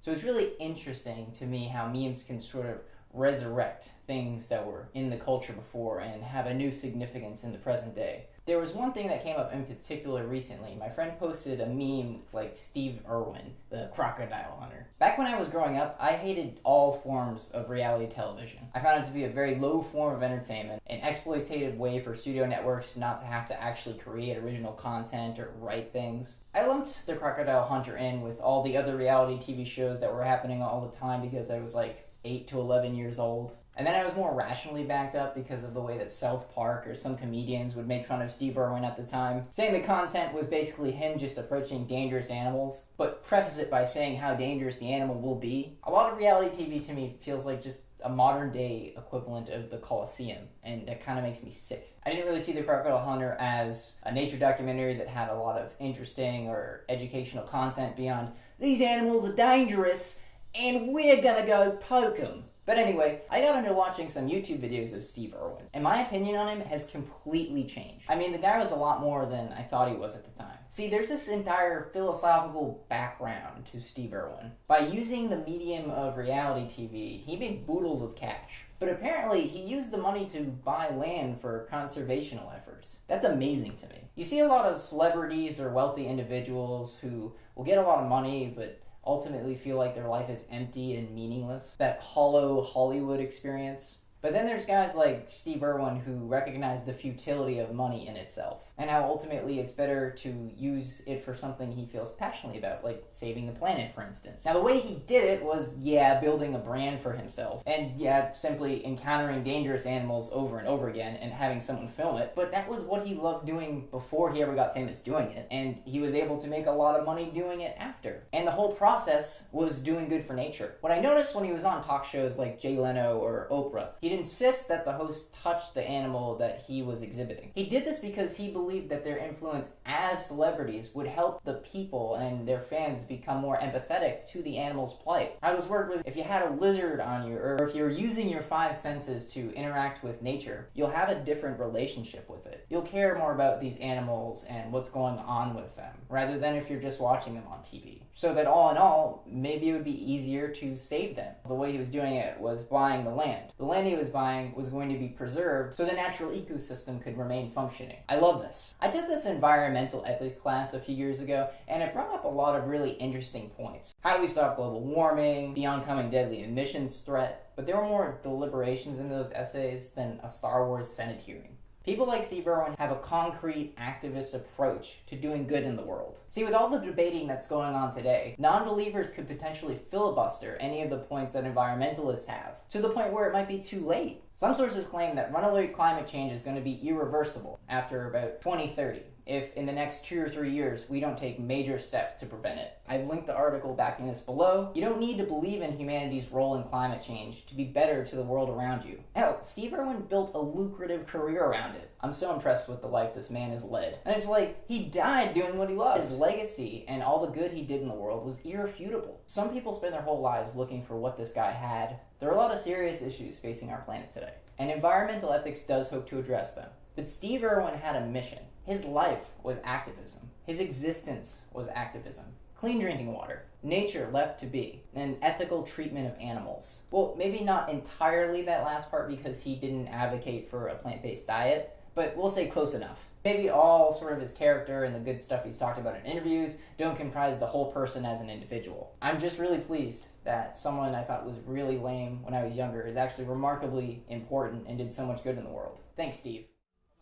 So it's really interesting to me how memes can sort of resurrect things that were in the culture before and have a new significance in the present day. There was one thing that came up in particular recently. My friend posted a meme like Steve Irwin, the crocodile hunter. Back when I was growing up, I hated all forms of reality television. I found it to be a very low form of entertainment, an exploitative way for studio networks not to have to actually create original content or write things. I lumped the crocodile hunter in with all the other reality TV shows that were happening all the time because I was like 8 to 11 years old. And then I was more rationally backed up because of the way that South Park or some comedians would make fun of Steve Irwin at the time, saying the content was basically him just approaching dangerous animals, but preface it by saying how dangerous the animal will be. A lot of reality TV to me feels like just a modern day equivalent of the Colosseum, and that kind of makes me sick. I didn't really see the Crocodile Hunter as a nature documentary that had a lot of interesting or educational content beyond, these animals are dangerous and we're gonna go poke them. But anyway, I got into watching some YouTube videos of Steve Irwin, and my opinion on him has completely changed. I mean, the guy was a lot more than I thought he was at the time. See, there's this entire philosophical background to Steve Irwin. By using the medium of reality TV, he made boodles of cash. But apparently, he used the money to buy land for conservational efforts. That's amazing to me. You see a lot of celebrities or wealthy individuals who will get a lot of money, but ultimately feel like their life is empty and meaningless. That hollow Hollywood experience. But then there's guys like Steve Irwin who recognize the futility of money in itself, and how ultimately it's better to use it for something he feels passionately about, like saving the planet, for instance. Now, the way he did it was, building a brand for himself, and simply encountering dangerous animals over and over again and having someone film it, but that was what he loved doing before he ever got famous doing it, and he was able to make a lot of money doing it after. And the whole process was doing good for nature. What I noticed when he was on talk shows like Jay Leno or Oprah, he'd insist that the host touch the animal that he was exhibiting. He did this because he believed that their influence as celebrities would help the people and their fans become more empathetic to the animal's plight. How this worked was, if you had a lizard on you, or if you're using your 5 senses to interact with nature, you'll have a different relationship with it. You'll care more about these animals and what's going on with them, rather than if you're just watching them on TV. So that all in all, maybe it would be easier to save them. The way he was doing it was buying the land. The land he was buying was going to be preserved so the natural ecosystem could remain functioning. I love this. I took this environmental ethics class a few years ago, and it brought up a lot of really interesting points. How do we stop global warming, the oncoming deadly emissions threat? But there were more deliberations in those essays than a Star Wars Senate hearing. People like Steve Irwin have a concrete activist approach to doing good in the world. See, with all the debating that's going on today, non-believers could potentially filibuster any of the points that environmentalists have, to the point where it might be too late. Some sources claim that runaway climate change is going to be irreversible after about 2030, if in the next 2 or 3 years we don't take major steps to prevent it. I've linked the article backing this below. You don't need to believe in humanity's role in climate change to be better to the world around you. Hell, Steve Irwin built a lucrative career around it. I'm so impressed with the life this man has led. And it's like, he died doing what he loved. His legacy and all the good he did in the world was irrefutable. Some people spend their whole lives looking for what this guy had. There are a lot of serious issues facing our planet today, and environmental ethics does hope to address them. But Steve Irwin had a mission. His life was activism. His existence was activism. Clean drinking water, nature left to be, and ethical treatment of animals. Well, maybe not entirely that last part because he didn't advocate for a plant-based diet, but we'll say close enough. Maybe all sort of his character and the good stuff he's talked about in interviews don't comprise the whole person as an individual. I'm just really pleased that someone I thought was really lame when I was younger is actually remarkably important and did so much good in the world. Thanks, Steve.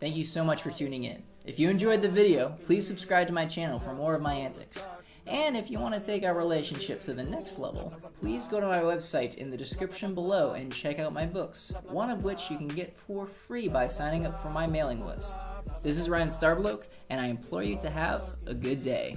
Thank you so much for tuning in. If you enjoyed the video, please subscribe to my channel for more of my antics. And if you want to take our relationship to the next level, please go to my website in the description below and check out my books, one of which you can get for free by signing up for my mailing list. This is Ryan Starbloke, and I implore you to have a good day.